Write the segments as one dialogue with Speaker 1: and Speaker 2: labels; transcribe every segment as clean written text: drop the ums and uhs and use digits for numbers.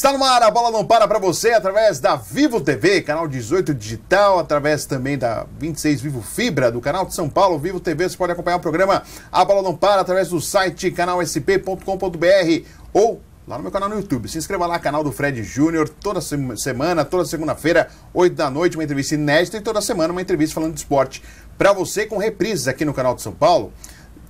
Speaker 1: Está no ar, a bola não para você através da Vivo TV, canal 18 digital, através também da 26 Vivo Fibra, do canal de São Paulo, Vivo TV. Você pode acompanhar o programa A Bola Não Para através do site canalsp.com.br ou lá no meu canal no YouTube. Se inscreva lá, canal do Fred Júnior, toda semana, toda segunda-feira, 8 da noite, uma entrevista inédita e toda semana uma entrevista falando de esporte para você com reprises aqui no canal de São Paulo,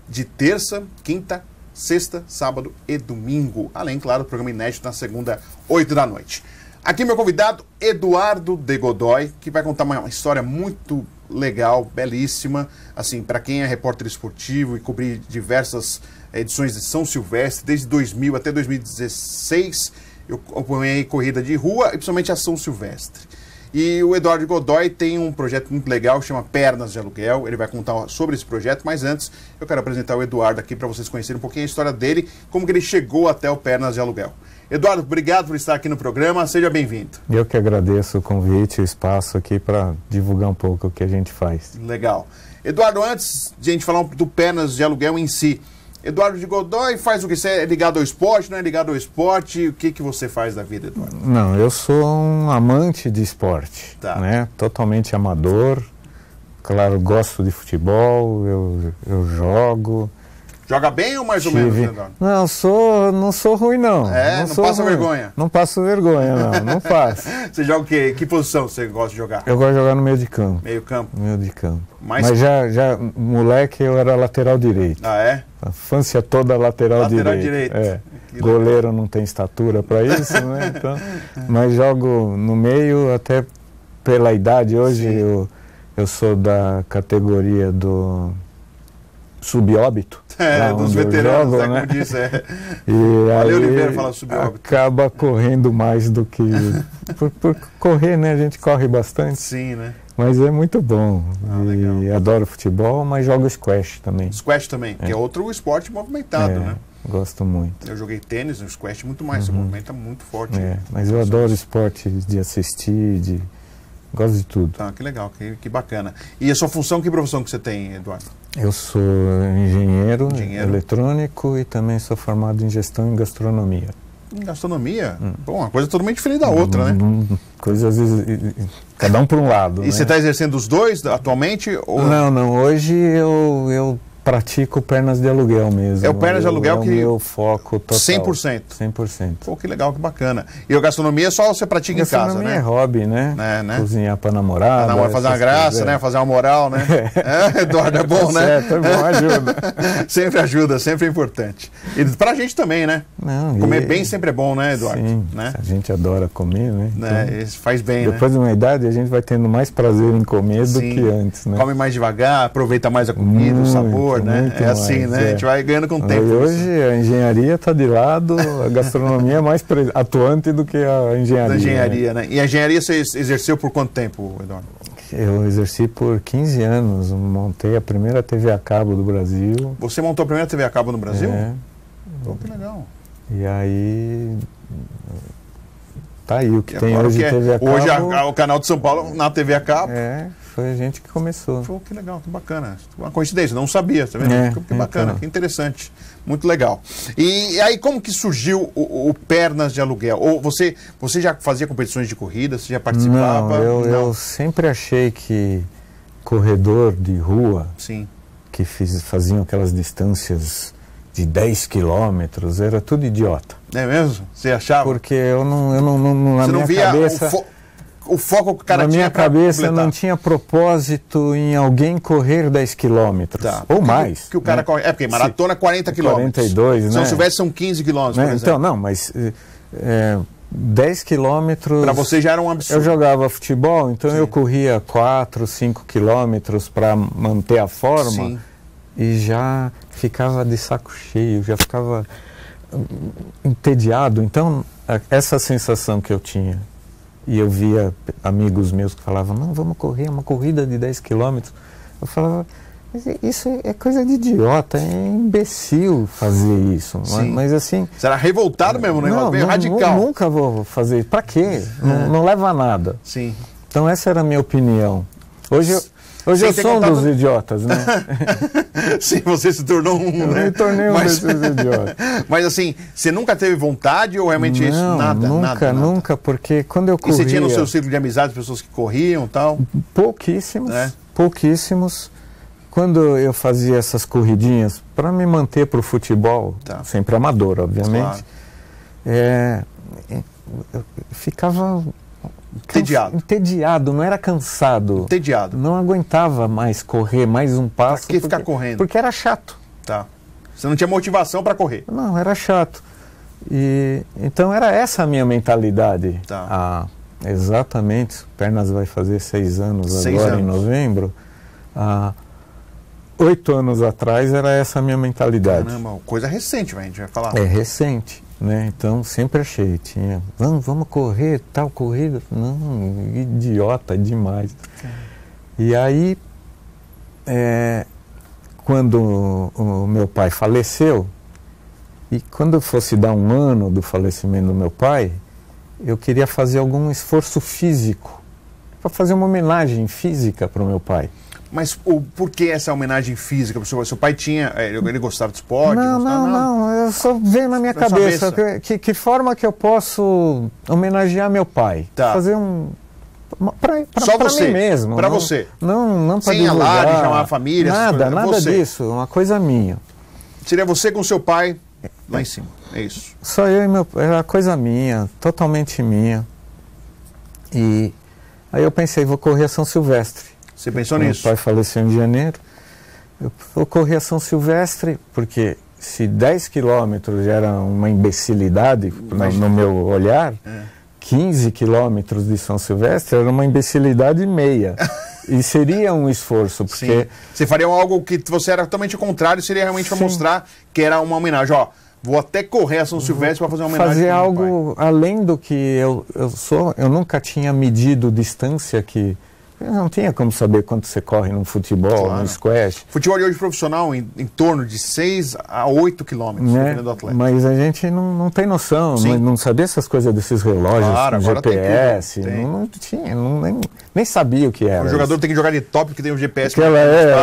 Speaker 1: de terça, quinta, sexta, sábado e domingo. Além, claro, do programa inédito na segunda, 8 da noite. Aqui meu convidado, Eduardo de Godoy, que vai contar uma história muito legal, belíssima, assim, para quem é repórter esportivo e cobrir diversas edições de São Silvestre, desde 2000 até 2016, eu acompanhei corrida de rua e principalmente a São Silvestre. E o Eduardo de Godoy tem um projeto muito legal, que chama Pernas de Aluguel. Ele vai contar sobre esse projeto, mas antes eu quero apresentar o Eduardo aqui para vocês conhecerem um pouquinho a história dele, como que ele chegou até o Pernas de Aluguel. Eduardo, obrigado por estar aqui no programa, seja bem-vindo.
Speaker 2: Eu que agradeço o convite e o espaço aqui para divulgar um pouco o que a gente faz.
Speaker 1: Legal. Eduardo, antes de a gente falar do Pernas de Aluguel em si, Eduardo de Godoy faz o que? Você é ligado ao esporte, não é ligado ao esporte? O que você faz da vida, Eduardo?
Speaker 2: Não, eu sou um amante de esporte, né? Totalmente amador. Claro, gosto de futebol, eu jogo.
Speaker 1: Joga bem ou mais ou menos, Eduardo?
Speaker 2: Não sou ruim, não.
Speaker 1: É? Não passa vergonha?
Speaker 2: Não passo vergonha, não faço.
Speaker 1: Você joga o quê? Que posição você gosta de jogar?
Speaker 2: Eu gosto de jogar no meio de campo.
Speaker 1: Meio campo?
Speaker 2: Meio de campo. Mas já moleque, eu era lateral direito.
Speaker 1: Ah, é?
Speaker 2: A infância toda lateral direito. É. Goleiro não tem estatura para isso, né? Então, mas jogo no meio, até pela idade. Hoje eu sou da categoria do subóbito.
Speaker 1: Dos veteranos,
Speaker 2: jogo,
Speaker 1: né? Como disse,
Speaker 2: E
Speaker 1: Valeu,
Speaker 2: aí
Speaker 1: Oliveira, fala subóbito.
Speaker 2: Acaba correndo mais do que... por correr, né? A gente corre bastante.
Speaker 1: Sim, né?
Speaker 2: Mas é muito bom. E
Speaker 1: legal.
Speaker 2: adoro futebol, mas jogo squash também.
Speaker 1: Squash também, que é outro esporte movimentado, né?
Speaker 2: Gosto muito.
Speaker 1: Eu joguei tênis, no squash muito mais, se movimenta muito forte.
Speaker 2: Mas eu adoro esporte de assistir, gosto de tudo.
Speaker 1: Tá, que legal, que bacana. E a sua função, que profissão que você tem, Eduardo?
Speaker 2: Eu sou engenheiro eletrônico e também sou formado em gestão e gastronomia.
Speaker 1: Em gastronomia? Bom, uma coisa totalmente diferente da outra, né?
Speaker 2: Coisas, cada um por um lado.
Speaker 1: E você está exercendo os dois atualmente? Ou...
Speaker 2: Não. Hoje eu pratico pernas de aluguel mesmo.
Speaker 1: É o pernas de aluguel que...
Speaker 2: É o meu foco total.
Speaker 1: 100%?
Speaker 2: 100%.
Speaker 1: Pô, que legal, que bacana. E a gastronomia só você pratica em casa, né?
Speaker 2: Gastronomia é hobby, né?
Speaker 1: Cozinhar
Speaker 2: para namorada.
Speaker 1: Fazer uma graça, né? Fazer uma moral, né? Eduardo, é bom, né?
Speaker 2: Certo, é bom, ajuda.
Speaker 1: Sempre ajuda, sempre é importante. E pra gente também, né? Comer bem sempre é bom, né, Eduardo?
Speaker 2: Sim,
Speaker 1: né?
Speaker 2: A gente adora comer, né?
Speaker 1: Então, isso faz bem,
Speaker 2: depois de uma idade, a gente vai tendo mais prazer em comer do que antes, né?
Speaker 1: Come mais devagar, aproveita mais a comida, o sabor, né? É assim, né? A gente vai ganhando com o tempo.
Speaker 2: E hoje a engenharia está de lado, a gastronomia é mais atuante do que a engenharia.
Speaker 1: Da engenharia, né? E a engenharia você exerceu por quanto tempo, Eduardo?
Speaker 2: Eu exerci por 15 anos, montei a primeira TV a cabo do Brasil.
Speaker 1: Você montou a primeira TV a cabo no Brasil? Pô, que legal.
Speaker 2: E aí... Tá aí, o que tem hoje TV a cabo...
Speaker 1: Hoje o canal de São Paulo na TV a cabo.
Speaker 2: Foi a gente que começou.
Speaker 1: Pô, que legal, que bacana. Uma coincidência, não sabia, tá vendo? Que bacana, que interessante. Muito legal. E aí, como que surgiu o Pernas de Aluguel? Ou você já fazia competições de corrida? Você já participava?
Speaker 2: Não, eu sempre achei que corredor de rua, que faziam aquelas distâncias de 10 quilômetros, era tudo idiota.
Speaker 1: É mesmo? Você achava?
Speaker 2: Porque eu não na minha cabeça...
Speaker 1: O foco que o cara
Speaker 2: tinha. Na minha cabeça não tinha propósito em alguém correr 10 quilômetros. Ou mais.
Speaker 1: Que o cara corre. É porque maratona é 40 quilômetros.
Speaker 2: 42, né?
Speaker 1: Se não tivesse, são 15 quilômetros, por exemplo.
Speaker 2: Então, não, mas 10 quilômetros...
Speaker 1: Para você já era um absurdo.
Speaker 2: Eu jogava futebol, então eu corria 4, 5 quilômetros para manter a forma e já ficava de saco cheio, já ficava entediado. Então, essa sensação que eu tinha... E eu via amigos meus que falavam, não, vamos correr uma corrida de 10 quilômetros. Eu falava, isso é coisa de idiota, é imbecil fazer isso. Mas assim...
Speaker 1: Você era revoltado mesmo, né? Meio radical.
Speaker 2: Nunca vou fazer isso. Pra quê? Não leva a nada.
Speaker 1: Sim.
Speaker 2: Então essa era a minha opinião. Hoje Hoje eu sou um dos idiotas, né?
Speaker 1: Sim, você se tornou um,
Speaker 2: eu
Speaker 1: né?
Speaker 2: me tornei um desses idiotas.
Speaker 1: Mas assim, você nunca teve vontade ou realmente
Speaker 2: não,
Speaker 1: isso? Nada.
Speaker 2: Nunca, porque quando eu corria...
Speaker 1: E você tinha no seu círculo de amizade pessoas que corriam e tal?
Speaker 2: Pouquíssimos, pouquíssimos. Quando eu fazia essas corridinhas, para me manter para o futebol, sempre amador, obviamente, eu ficava... Entediado, não era cansado.
Speaker 1: Entediado.
Speaker 2: Não aguentava mais correr mais um passo.
Speaker 1: Pra que ficar correndo?
Speaker 2: Porque era chato.
Speaker 1: Tá. Você não tinha motivação para correr?
Speaker 2: Não, era chato. E então era essa a minha mentalidade.
Speaker 1: Tá.
Speaker 2: Exatamente. Pernas vai fazer 6 anos agora em novembro. 8 anos atrás era essa a minha mentalidade.
Speaker 1: Caramba, coisa recente, a gente vai falar.
Speaker 2: É recente. Né? Então sempre achei, vamos correr, tal corrida, não, idiota demais. E aí, quando o meu pai faleceu, e quando fosse dar 1 ano do falecimento do meu pai, eu queria fazer algum esforço físico, para fazer uma homenagem física para o meu pai.
Speaker 1: Mas por que essa homenagem física? Seu pai tinha... Ele gostava de esporte?
Speaker 2: Não. Eu só veio na minha cabeça. Que forma que eu posso homenagear meu pai?
Speaker 1: Tá.
Speaker 2: Fazer para mim mesmo.
Speaker 1: Para você?
Speaker 2: Não para divulgar.
Speaker 1: Sem alarde, chamar a família?
Speaker 2: Nada disso. Uma coisa minha.
Speaker 1: Seria você com seu pai lá em cima. É isso.
Speaker 2: Só eu e meu pai. Era coisa minha. Totalmente minha. E aí eu pensei, vou correr a São Silvestre.
Speaker 1: Você pensou nisso?
Speaker 2: Meu pai faleceu em janeiro. Eu vou correr a São Silvestre, porque se 10 quilômetros já era uma imbecilidade no meu olhar, 15 quilômetros de São Silvestre era uma imbecilidade meia. E seria um esforço, porque...
Speaker 1: Sim. Você faria algo que você era totalmente contrário, seria realmente para mostrar que era uma homenagem. Ó, vou até correr a São Silvestre para fazer uma homenagem.
Speaker 2: Fazer algo além do que eu sou. Eu nunca tinha medido distância que... Eu não tinha como saber quanto você corre no futebol, no squash.
Speaker 1: Futebol de hoje profissional em torno de 6 a 8 quilômetros, dependendo do atleta.
Speaker 2: Mas a gente não tem noção, não sabia essas coisas desses relógios, GPS, não tinha, nem sabia o que era.
Speaker 1: O jogador tem que jogar de top porque tem o GPS.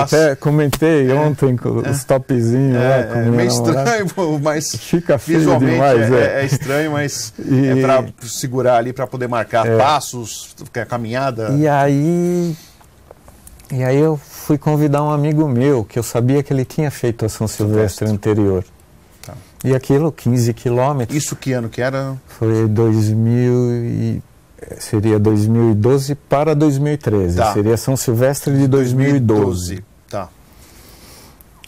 Speaker 2: Até comentei ontem com os topzinhos.
Speaker 1: É meio estranho, mas
Speaker 2: fica feio
Speaker 1: visualmente
Speaker 2: demais.
Speaker 1: É estranho, mas é para segurar ali, para poder marcar passos, caminhada.
Speaker 2: E aí eu fui convidar um amigo meu, que eu sabia que ele tinha feito a São Silvestre anterior.
Speaker 1: Tá.
Speaker 2: E aquilo, 15 quilômetros.
Speaker 1: Isso que ano que era?
Speaker 2: Foi seria 2012 para 2013.
Speaker 1: Tá.
Speaker 2: Seria São Silvestre de 2012.
Speaker 1: Tá.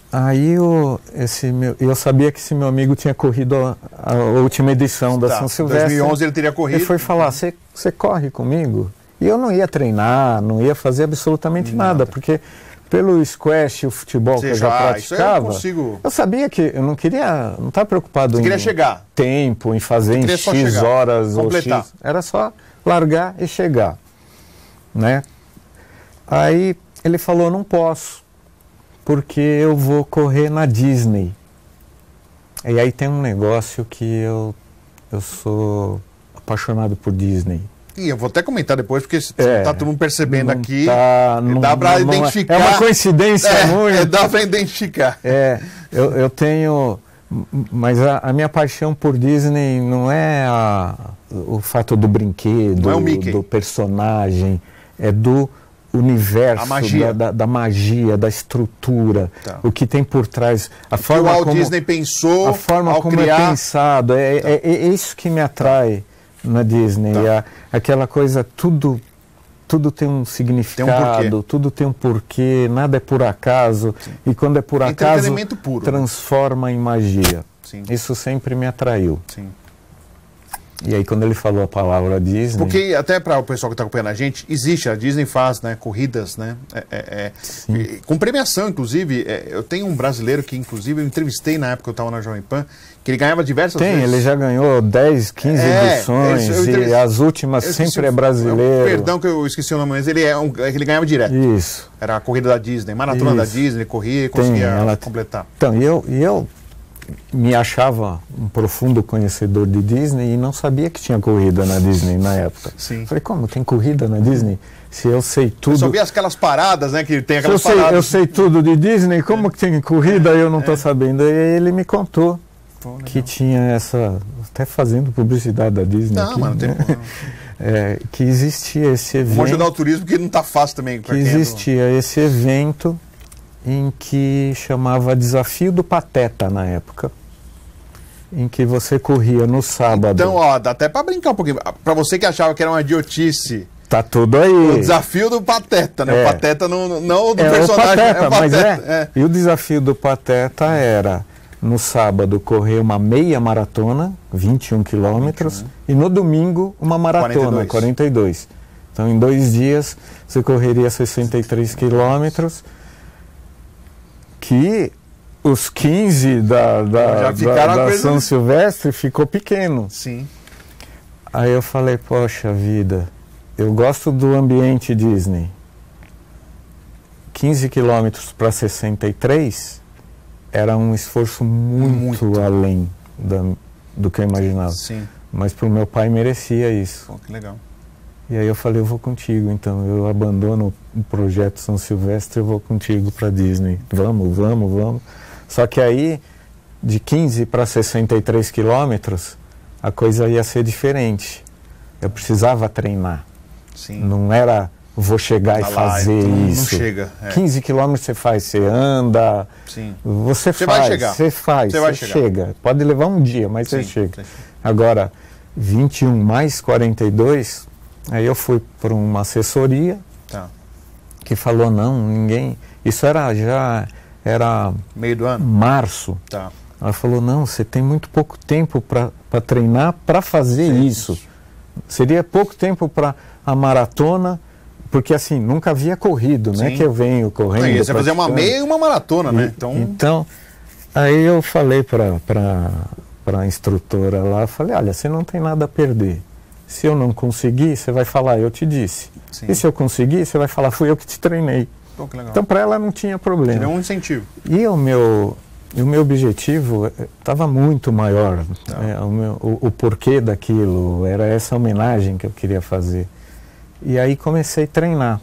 Speaker 2: Aí eu sabia que esse meu amigo tinha corrido a última edição da São Silvestre.
Speaker 1: Em 2011 ele teria corrido.
Speaker 2: Ele foi falar, você corre comigo? E eu não ia treinar, não ia fazer absolutamente nada, porque pelo squash e o futebol que eu já praticava, eu sabia que eu não estava preocupado em
Speaker 1: chegar.
Speaker 2: Tempo, em fazer em X horas ou X. Era só largar e chegar, né? Aí ele falou, não posso, porque eu vou correr na Disney. E aí tem um negócio que eu sou apaixonado por Disney.
Speaker 1: E eu vou até comentar depois, porque está todo mundo percebendo aqui.
Speaker 2: Dá
Speaker 1: para identificar.
Speaker 2: É uma coincidência muito.
Speaker 1: Dá para identificar.
Speaker 2: Eu tenho... Mas a minha paixão por Disney não é o fato do brinquedo,
Speaker 1: não é o Mickey,
Speaker 2: do personagem, é do universo, da magia, da estrutura, o que tem por trás. A forma
Speaker 1: que o Walt
Speaker 2: como
Speaker 1: Disney pensou,
Speaker 2: a forma
Speaker 1: ao
Speaker 2: como
Speaker 1: criar...
Speaker 2: é pensado, é isso que me atrai na Disney. Aquela coisa, tudo tem um significado, tudo tem um porquê, nada é por acaso. Sim. E quando é por acaso,
Speaker 1: puro,
Speaker 2: transforma em magia.
Speaker 1: Sim.
Speaker 2: Isso sempre me atraiu.
Speaker 1: Sim.
Speaker 2: E aí quando ele falou a palavra Disney...
Speaker 1: Porque até para o pessoal que está acompanhando a gente, existe, a Disney faz corridas, né? Com premiação, inclusive. Eu tenho um brasileiro que, inclusive, eu entrevistei na época que eu estava na Jovem Pan, que ele ganhava diversas vezes.
Speaker 2: Ele já ganhou 10, 15 edições, e as últimas sempre é brasileiro.
Speaker 1: Perdão que eu esqueci o nome, mas ele ganhava direto.
Speaker 2: Isso.
Speaker 1: Era a corrida da Disney, maratona da Disney, ele corria e conseguia completar.
Speaker 2: Então, e eu me achava um profundo conhecedor de Disney e não sabia que tinha corrida na Disney na época.
Speaker 1: Sim.
Speaker 2: Falei, como tem corrida na Disney? Se eu sei tudo... Eu
Speaker 1: só vi aquelas paradas, né? Que tem aquelas paradas.
Speaker 2: Eu sei tudo de Disney, como que tem corrida e eu não estou sabendo? E ele me contou que tinha essa... Até fazendo publicidade da Disney aqui,
Speaker 1: mas não tem problema.
Speaker 2: Que existia esse evento...
Speaker 1: Vamos ajudar o turismo, que não está fácil também.
Speaker 2: Que existia esse evento em que chamava Desafio do Pateta na época, em que você corria no sábado.
Speaker 1: Então, ó, dá até para brincar um pouquinho. Para você que achava que era uma idiotice...
Speaker 2: Tá tudo aí.
Speaker 1: O desafio do Pateta, né? O Pateta não do personagem.
Speaker 2: O Pateta. E o desafio do Pateta era, no sábado, correr uma meia maratona, 21 quilômetros, e no domingo, uma maratona, 42. Então, em 2 dias, você correria 63 quilômetros, que os 15 da São Silvestre ficou pequeno.
Speaker 1: Sim.
Speaker 2: Aí eu falei, poxa vida... Eu gosto do ambiente Disney. 15 quilômetros para 63 era um esforço muito além do que eu imaginava.
Speaker 1: Sim.
Speaker 2: Mas para o meu pai merecia isso.
Speaker 1: Pô, que legal.
Speaker 2: E aí eu falei, eu vou contigo, então. Eu abandono o projeto São Silvestre, eu vou contigo para Disney. Vamos. Só que aí, de 15 para 63 quilômetros, a coisa ia ser diferente. Eu precisava treinar.
Speaker 1: Sim.
Speaker 2: Não era, vou chegar e fazer isso.
Speaker 1: Não chega.
Speaker 2: 15 quilômetros você faz, você anda,
Speaker 1: Sim.
Speaker 2: Você chega. Pode levar um dia, mas você chega. Agora, 21 mais 42, aí eu fui para uma assessoria que falou, não, ninguém... Isso era
Speaker 1: meio do ano?
Speaker 2: Março.
Speaker 1: Tá.
Speaker 2: Ela falou, não, você tem muito pouco tempo para treinar para fazer isso. Seria pouco tempo para a maratona, porque assim, nunca havia corrido, né? Que eu venho correndo.
Speaker 1: Você fazer uma meia e uma maratona, né?
Speaker 2: Então, aí eu falei para a instrutora lá, falei, olha, você não tem nada a perder. Se eu não conseguir, você vai falar, eu te disse. Sim. E se eu conseguir, você vai falar, fui eu que te treinei.
Speaker 1: Pô, que legal.
Speaker 2: Então, para ela não tinha problema.
Speaker 1: Seria um incentivo.
Speaker 2: E o meu objetivo estava muito maior. O porquê daquilo, era essa homenagem que eu queria fazer. E aí comecei a treinar.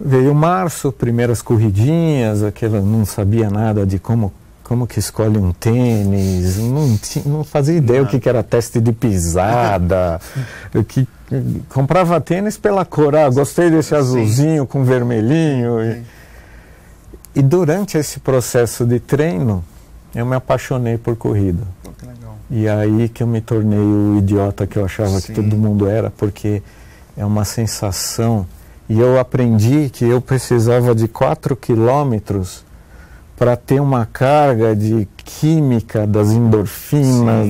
Speaker 2: Veio março, primeiras corridinhas, não sabia nada de como que escolhe um tênis, não fazia ideia o que era teste de pisada, comprava tênis pela cor, gostei desse azulzinho com vermelhinho. E durante esse processo de treino, eu me apaixonei por corrida.
Speaker 1: Pô, que legal.
Speaker 2: E aí que eu me tornei o idiota que eu achava que todo mundo era, porque é uma sensação. E eu aprendi que eu precisava de 4 quilômetros para ter uma carga de química das endorfinas,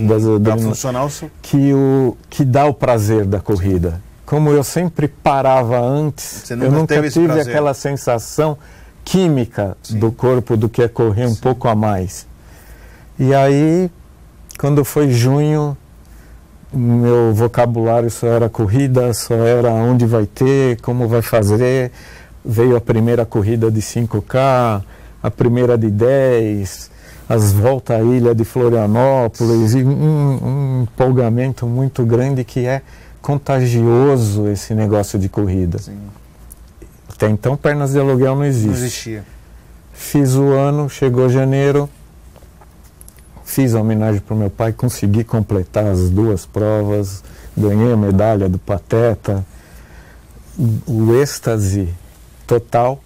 Speaker 2: que dá o prazer da corrida. Como eu sempre parava antes, eu nunca tive aquela sensação química do corpo do que é correr um pouco a mais. E aí, quando foi junho, meu vocabulário só era corrida, só era onde vai ter, como vai fazer. Veio a primeira corrida de 5K, a primeira de 10, as voltas à ilha de Florianópolis, e um empolgamento muito grande que é contagioso esse negócio de corrida. Sim. Até então, pernas de aluguel não existia. Fiz o ano, chegou janeiro, fiz a homenagem para o meu pai, consegui completar as 2 provas, ganhei a medalha do Pateta, o êxtase total.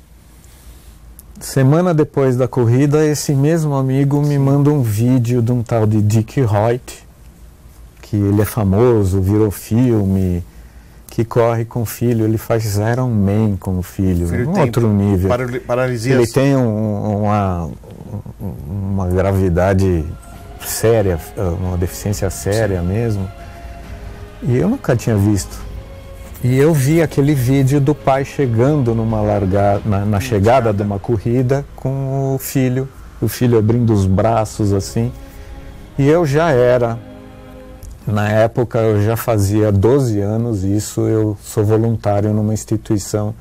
Speaker 2: Semana depois da corrida, esse mesmo amigo me manda um vídeo de um tal de Dick Hoyt, que ele é famoso, virou filme, que corre com o filho, ele faz Ironman com o filho, outro nível.
Speaker 1: Paralisia.
Speaker 2: Ele tem uma gravidade séria, uma deficiência séria mesmo. E eu nunca tinha visto. E eu vi aquele vídeo do pai chegando na chegada de uma corrida com o filho abrindo os braços assim. E eu já era, na época eu já fazia 12 anos, isso eu sou voluntário numa instituição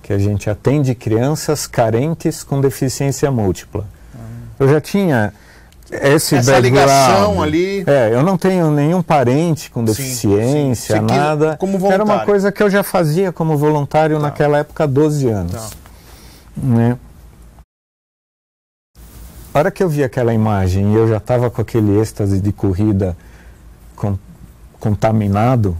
Speaker 2: que a gente atende crianças carentes com deficiência múltipla. Eu já tinha
Speaker 1: essa ligação ali.
Speaker 2: Eu não tenho nenhum parente com deficiência, nada.
Speaker 1: Como voluntário.
Speaker 2: Era uma coisa que eu já fazia como voluntário naquela época há 12 anos. Né? A hora que eu vi aquela imagem e eu já estava com aquele êxtase de corrida contaminado,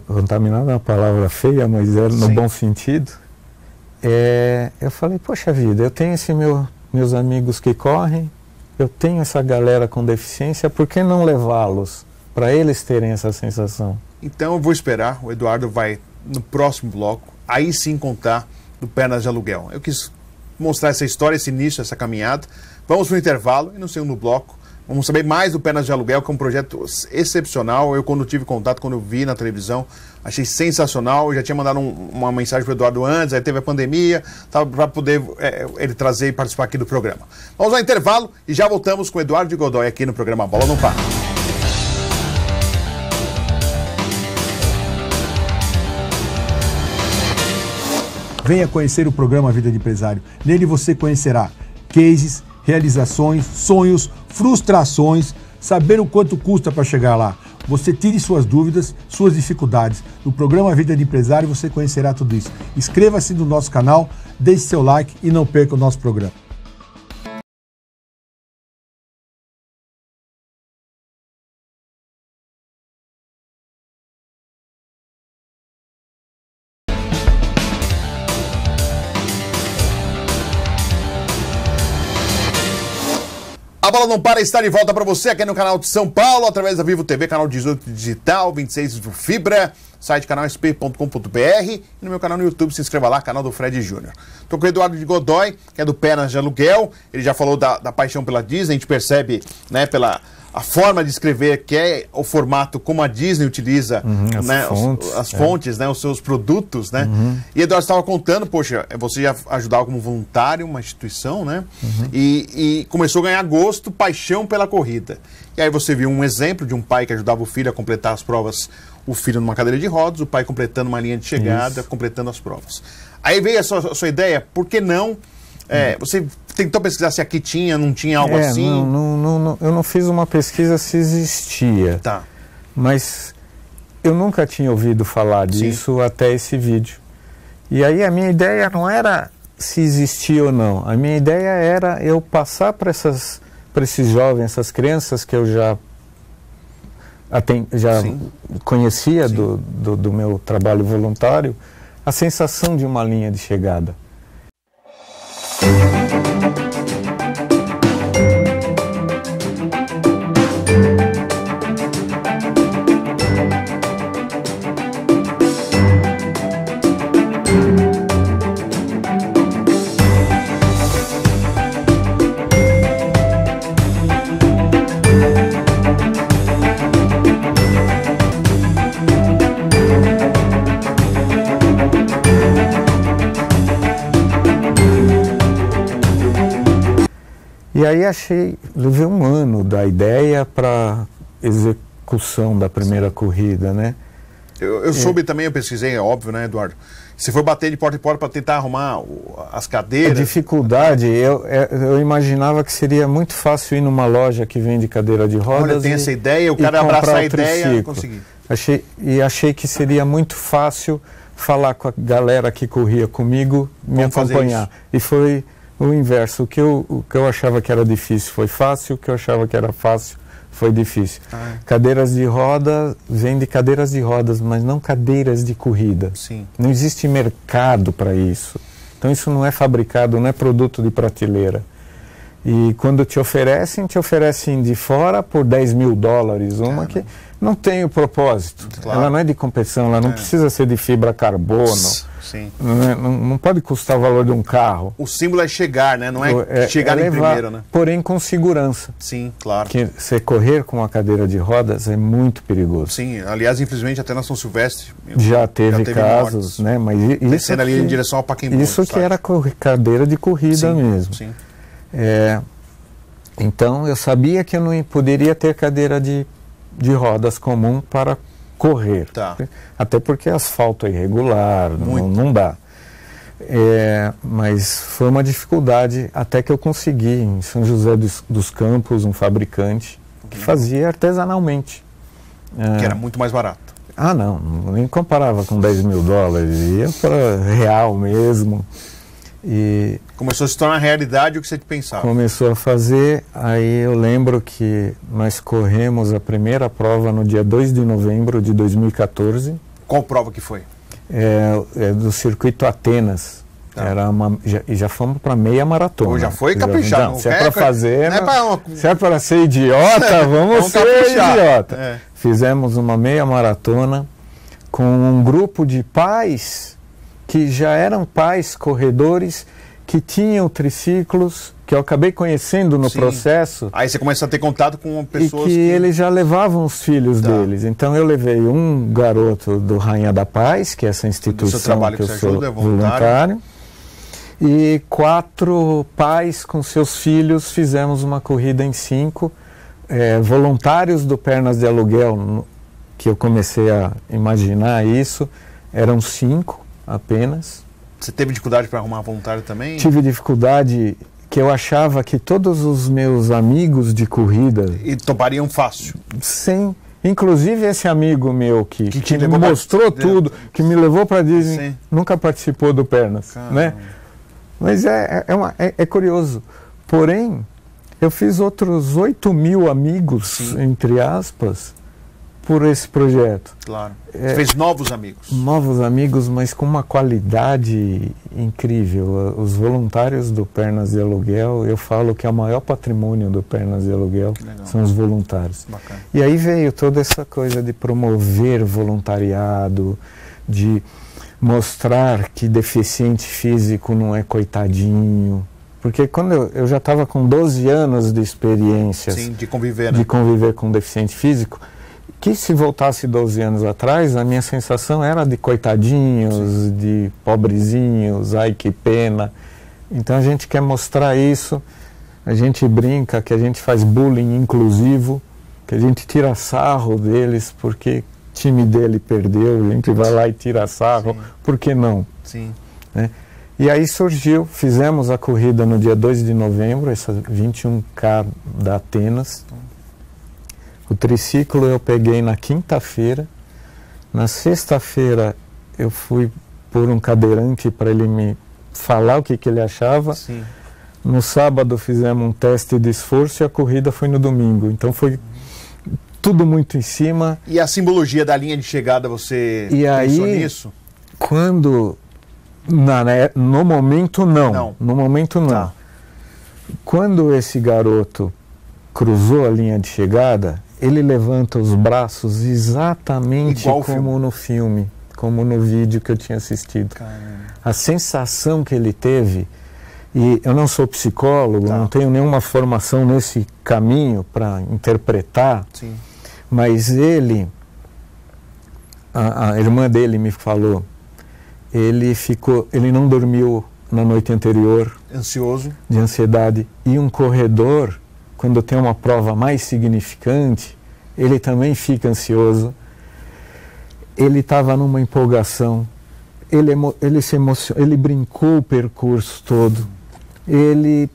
Speaker 2: contaminado é uma palavra feia, mas era no bom sentido, eu falei, poxa vida, eu tenho meus amigos que correm, eu tenho essa galera com deficiência, por que não levá-los para eles terem essa sensação?
Speaker 1: Então eu vou esperar, o Eduardo vai no próximo bloco, aí sim contar do Pernas de Aluguel. Eu quis mostrar essa história, esse início, essa caminhada. Vamos para o intervalo e no segundo bloco vamos saber mais do Pernas de Aluguel, que é um projeto excepcional. Eu, quando tive contato, quando eu vi na televisão, achei sensacional. Eu já tinha mandado uma mensagem para o Eduardo antes, aí teve a pandemia, para poder ele trazer e participar aqui do programa. Vamos ao intervalo e já voltamos com o Eduardo de Godoy aqui no programa Bola Não Para.
Speaker 3: Venha conhecer o programa Vida de Empresário. Nele você conhecerá cases, realizações, sonhos, frustrações, saber o quanto custa para chegar lá. Você tire suas dúvidas, suas dificuldades. No programa Vida de Empresário você conhecerá tudo isso. Inscreva-se no nosso canal, deixe seu like e não perca o nosso programa.
Speaker 1: A Bola Não Para está de volta para você aqui no canal de São Paulo, através da Vivo TV, canal 18 digital, 26 Vivo Fibra, site canalsp.com.br e no meu canal no YouTube, se inscreva lá, canal do Fred Júnior. Estou com o Eduardo de Godoy, que é do Pernas de Aluguel, ele já falou da paixão pela Disney, a gente percebe, né, pela a forma de escrever, que é o formato como a Disney utiliza, as fontes, né, os seus produtos, né? E Eduardo estava contando, poxa, você já ajudava como voluntário, uma instituição, né? E começou a ganhar gosto, paixão pela corrida. E aí você viu um exemplo de um pai que ajudava o filho a completar as provas, o filho numa cadeira de rodas, o pai completando uma linha de chegada, completando as provas. Aí veio a sua ideia, por que não? Você tentou pesquisar se aqui tinha, não tinha algo assim?
Speaker 2: Eu não fiz uma pesquisa se existia.
Speaker 1: Tá.
Speaker 2: Mas eu nunca tinha ouvido falar disso até esse vídeo. E aí a minha ideia não era se existia ou não. A minha ideia era eu passar para esses jovens, essas crianças que eu já conhecia do meu trabalho voluntário, a sensação de uma linha de chegada. E aí levei um ano da ideia para execução da primeira corrida, né?
Speaker 1: Eu soube também, eu pesquisei, é óbvio, né, Eduardo? Você foi bater de porta em porta para tentar arrumar as cadeiras?
Speaker 2: A dificuldade, eu imaginava que seria muito fácil ir numa loja que vende cadeira de rodas.
Speaker 1: Olha, tem essa ideia, o cara abraçar a ideia e conseguir.
Speaker 2: Achei que seria muito fácil falar com a galera que corria comigo, me acompanhar. E foi o inverso. O que eu achava que era difícil foi fácil, o que eu achava que era fácil foi difícil. Cadeiras de roda, vende cadeiras de rodas, mas não cadeiras de corrida.
Speaker 1: Sim.
Speaker 2: Não existe mercado para isso. Então isso não é fabricado, não é produto de prateleira. E quando te oferecem de fora por $10 mil, uma que não tem o propósito. Claro. Ela não é de competição, ela não precisa ser de fibra carbono.
Speaker 1: Sim.
Speaker 2: Não pode custar o valor de um carro.
Speaker 1: O símbolo é chegar, né? Não é chegar em primeiro, né?
Speaker 2: Porém com segurança.
Speaker 1: Sim, claro.
Speaker 2: Porque você correr com uma cadeira de rodas é muito perigoso.
Speaker 1: Sim, aliás, infelizmente até na São Silvestre
Speaker 2: já teve casos, mortes, né? Mas
Speaker 1: descendo ali em direção ao Pacaembu.
Speaker 2: Isso que era cadeira de corrida mesmo.
Speaker 1: Sim.
Speaker 2: Então eu sabia que eu não poderia ter cadeira de rodas comum para correr.
Speaker 1: Tá.
Speaker 2: Até porque asfalto é irregular, não dá. Mas foi uma dificuldade até que eu consegui, em São José dos Campos, um fabricante que fazia artesanalmente.
Speaker 1: Que era muito mais barato.
Speaker 2: Não, nem comparava com 10 mil dólares, ia para real mesmo. E
Speaker 1: começou a se tornar realidade o que você pensava.
Speaker 2: Começou a fazer, aí eu lembro que nós corremos a primeira prova no dia 2 de novembro de 2014.
Speaker 1: Qual prova que foi?
Speaker 2: Do circuito Atenas. Já fomos para meia maratona.
Speaker 1: Ou já foi caprichar.
Speaker 2: Se é para fazer, se é para ser idiota, vamos ser idiota. Fizemos uma meia maratona com um grupo de pais que já eram pais corredores que tinham triciclos, que eu acabei conhecendo no processo.
Speaker 1: Aí você começou a ter contato com pessoas
Speaker 2: que eles já levavam os filhos deles. Então eu levei um garoto do Rainha da Paz, que é essa instituição que eu sou voluntário, e 4 pais com seus filhos. Fizemos uma corrida em 5 voluntários do Pernas de Aluguel, que eu comecei a imaginar isso, eram 5 apenas.
Speaker 1: Você teve dificuldade para arrumar voluntário também?
Speaker 2: Tive dificuldade, que eu achava que todos os meus amigos de corrida...
Speaker 1: E topariam fácil?
Speaker 2: Sim. Inclusive esse amigo meu que me mostrou tudo, que me levou para Disney, nunca participou do Pernas, né? Mas é curioso. Porém, eu fiz outros 8 mil amigos, entre aspas, por esse projeto.
Speaker 1: Claro. Você fez novos amigos.
Speaker 2: Novos amigos, mas com uma qualidade incrível. Os voluntários do Pernas de Aluguel, eu falo que é o maior patrimônio do Pernas de Aluguel, são os voluntários.
Speaker 1: Bacana.
Speaker 2: E aí veio toda essa coisa de promover voluntariado, de mostrar que deficiente físico não é coitadinho. Porque quando eu já estava com 12 anos de experiências
Speaker 1: de conviver, né?
Speaker 2: De conviver com deficiente físico, que se voltasse 12 anos atrás, a minha sensação era de coitadinhos, de pobrezinhos, ai que pena. Então a gente quer mostrar isso, a gente brinca que a gente faz bullying inclusivo, que a gente tira sarro deles porque o time dele perdeu, a gente vai lá e tira sarro, por que não?
Speaker 1: Sim.
Speaker 2: Né? E aí surgiu, fizemos a corrida no dia 2 de novembro, essa 21K da Atenas. O triciclo eu peguei na quinta-feira. Na sexta-feira eu fui por um cadeirante para ele me falar o que ele achava.
Speaker 1: Sim.
Speaker 2: No sábado fizemos um teste de esforço e a corrida foi no domingo. Então foi tudo muito em cima.
Speaker 1: E a simbologia da linha de chegada, você pensou nisso?
Speaker 2: Quando... no momento não. No momento não.
Speaker 1: Tá.
Speaker 2: Quando esse garoto cruzou a linha de chegada, ele levanta os braços exatamente como no filme, como no vídeo que eu tinha assistido.
Speaker 1: Caramba.
Speaker 2: A sensação que ele teve, e eu não sou psicólogo, não tenho nenhuma formação nesse caminho para interpretar, mas ele, a irmã dele me falou, ele não dormiu na noite anterior.
Speaker 1: Ansioso.
Speaker 2: De ansiedade. E um corredor, quando tem uma prova mais significante, ele também fica ansioso. Ele estava numa empolgação, ele se emocionou, ele brincou o percurso todo, ele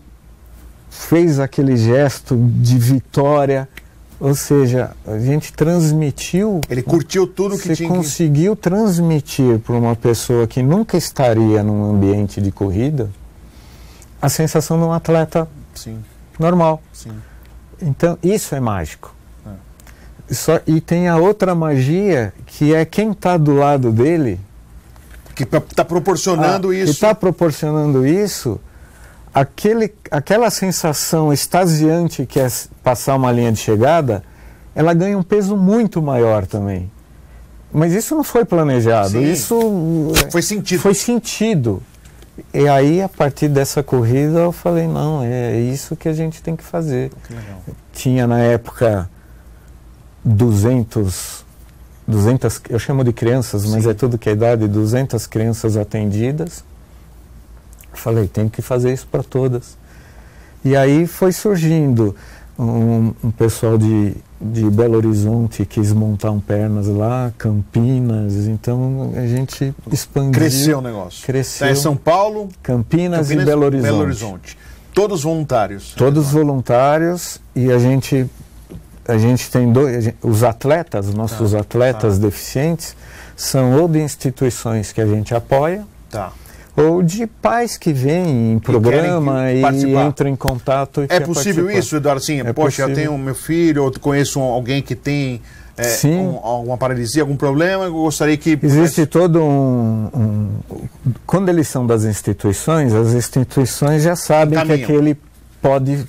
Speaker 2: fez aquele gesto de vitória, ou seja, a gente transmitiu...
Speaker 1: Ele curtiu tudo que tinha.
Speaker 2: Você conseguiu transmitir para uma pessoa que nunca estaria num ambiente de corrida a sensação de um atleta normal.
Speaker 1: Sim.
Speaker 2: Então, isso é mágico. E tem a outra magia, que é quem está do lado dele...
Speaker 1: Que está proporcionando isso.
Speaker 2: Que está proporcionando isso, aquela sensação extasiante que é passar uma linha de chegada, ela ganha um peso muito maior também. Mas isso não foi planejado, isso...
Speaker 1: Foi sentido.
Speaker 2: Foi sentido. E aí, a partir dessa corrida, eu falei, não, é isso que a gente tem que fazer.
Speaker 1: Que legal.
Speaker 2: Tinha na época 200, eu chamo de crianças, mas é tudo que é idade, 200 crianças atendidas. Falei, tem que fazer isso para todas. E aí foi surgindo um pessoal de de Belo Horizonte quis montar um Pernas lá, Campinas, então a gente expandiu.
Speaker 1: Cresceu o negócio.
Speaker 2: Cresceu.
Speaker 1: Tá em São Paulo,
Speaker 2: Campinas e Belo Horizonte.
Speaker 1: Todos voluntários.
Speaker 2: Todos voluntários, e a gente tem os atletas, nossos atletas deficientes, são ou de instituições que a gente apoia, ou de pais que vêm em programa e entram em contato.
Speaker 1: É possível isso, Eduardo? Assim, poxa, eu tenho meu filho, ou conheço alguém que tem alguma paralisia, algum problema, eu gostaria que...
Speaker 2: Existe todo Quando eles são das instituições, as instituições já sabem que aquele pode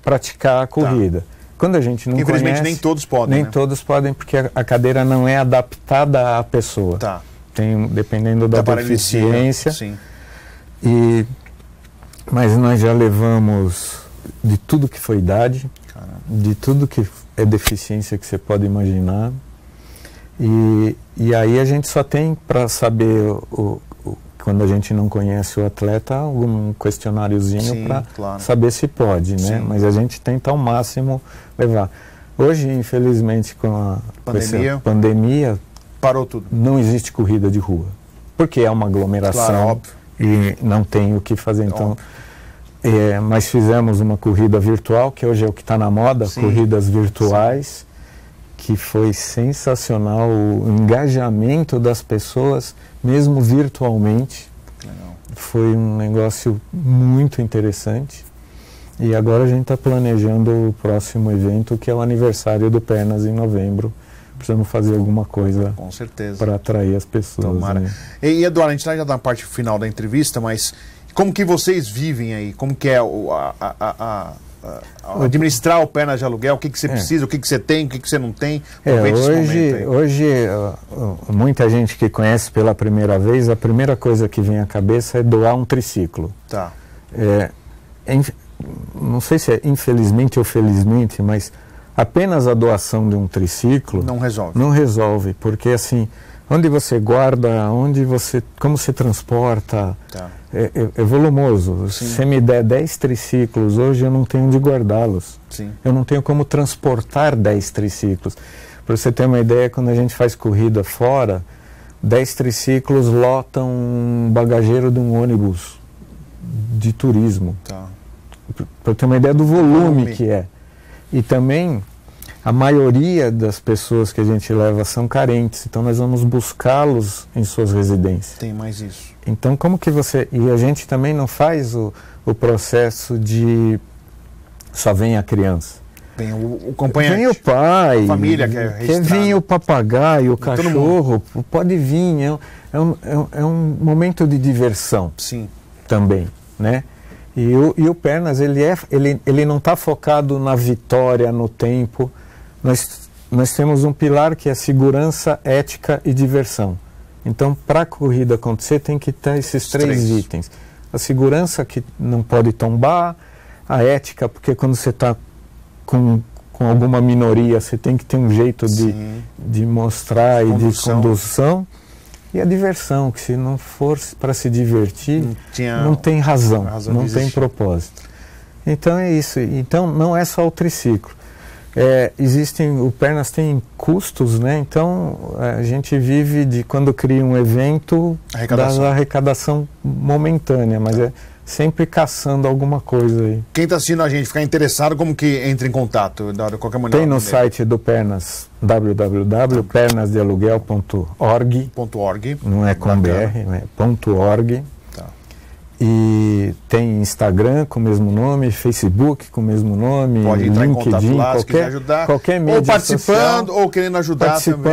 Speaker 2: praticar a corrida. Quando a gente não
Speaker 1: infelizmente
Speaker 2: conhece...
Speaker 1: nem todos podem,
Speaker 2: Nem todos podem, porque a cadeira não é adaptada à pessoa. Dependendo da deficiência.
Speaker 1: Sim.
Speaker 2: Mas nós já levamos de tudo que foi idade, de tudo que é deficiência que você pode imaginar. E aí a gente só tem para saber, quando a gente não conhece o atleta, algum questionáriozinho para saber se pode, né? Mas a gente tenta ao máximo levar. Hoje, infelizmente, com a pandemia,
Speaker 1: parou tudo.
Speaker 2: Não existe corrida de rua, porque é uma aglomeração e não tem o que fazer. Então, mas fizemos uma corrida virtual, que hoje é o que está na moda, corridas virtuais, que foi sensacional o engajamento das pessoas, mesmo virtualmente. Foi um negócio muito interessante. E agora a gente está planejando o próximo evento, que é o aniversário do Pernas em novembro. Precisamos fazer alguma coisa para atrair as pessoas.
Speaker 1: Tomara.
Speaker 2: Né?
Speaker 1: E Eduardo, a gente já está na parte final da entrevista, mas como que vocês vivem aí? Como que é administrar o Pernas de Aluguel? O que você precisa, o que você tem, o que você não tem?
Speaker 2: Hoje, muita gente que conhece pela primeira vez, a primeira coisa que vem à cabeça é doar um triciclo. Não sei se é infelizmente ou felizmente, mas apenas a doação de um triciclo não resolve, porque assim, onde você guarda, como você transporta, é volumoso. Se você me der 10 triciclos hoje, eu não tenho onde guardá-los. Eu não tenho como transportar 10 triciclos. Para você ter uma ideia, quando a gente faz corrida fora, 10 triciclos lotam um bagageiro de um ônibus de turismo. Para ter uma ideia do volume que é. E também, a maioria das pessoas que a gente leva são carentes, então nós vamos buscá-los em suas residências.
Speaker 1: Tem mais isso.
Speaker 2: Então, como que você... E a gente também não faz o processo de só vem a criança.
Speaker 1: Vem o acompanhante.
Speaker 2: Vem o pai.
Speaker 1: A família que é registrada.
Speaker 2: Quer vir o papagaio, o cachorro, pode vir. É um momento de diversão. Também, né? E o Pernas, ele não está focado na vitória, no tempo. Nós temos um pilar que é segurança, ética e diversão. Então, para a corrida acontecer, tem que ter esses três itens. A segurança, que não pode tombar. A ética, porque quando você está com alguma minoria, você tem que ter um jeito de mostrar e de condução. E a diversão, que se não for para se divertir, não tem razão não tem propósito. Então é isso. Então não é só o triciclo. O Pernas tem custos, né? Então a gente vive de quando cria um evento da arrecadação momentânea, mas é sempre caçando alguma coisa aí.
Speaker 1: Quem está assistindo a gente, ficar interessado, como que entra em contato? De qualquer maneira.
Speaker 2: Tem no site do Pernas, www.pernasdealuguel.org. Não é com BR, é .org. E tem Instagram com o mesmo nome, Facebook com o mesmo nome,
Speaker 1: pode entrar
Speaker 2: LinkedIn,
Speaker 1: em contato lá, se quiser ajudar,
Speaker 2: qualquer mídia
Speaker 1: ou participando,
Speaker 2: social,
Speaker 1: ou querendo ajudar
Speaker 2: também.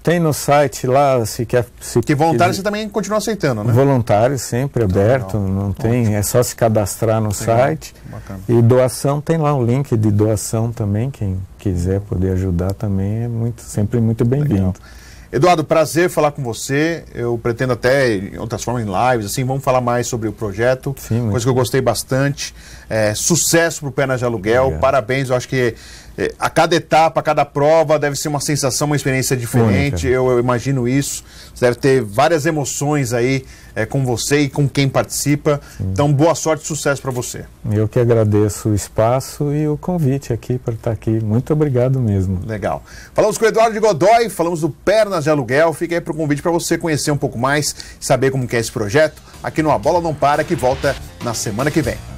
Speaker 2: Tem no site lá, se quer...
Speaker 1: Que voluntário você também continua aceitando, né?
Speaker 2: Voluntário sempre aberto, não tem, é só se cadastrar no site.
Speaker 1: Bacana.
Speaker 2: E doação, tem lá um link de doação também, quem quiser poder ajudar também é sempre muito bem-vindo.
Speaker 1: Eduardo, prazer falar com você. Eu pretendo até, em outras formas, em lives, assim, vamos falar mais sobre o projeto. Coisa que eu gostei bastante. Sucesso para o Pernas de Aluguel. Obrigado. Parabéns, eu acho que a cada etapa, a cada prova, deve ser uma sensação, uma experiência diferente. Eu imagino isso. Você deve ter várias emoções aí com você e com quem participa. Sim. Então, boa sorte e sucesso para você.
Speaker 2: Eu que agradeço o espaço e o convite aqui para estar aqui. Muito obrigado mesmo.
Speaker 1: Legal. Falamos com o Eduardo de Godoy, falamos do Pernas de Aluguel. Fica aí para o convite para você conhecer um pouco mais, saber como que é esse projeto aqui no A Bola Não Para, que volta na semana que vem.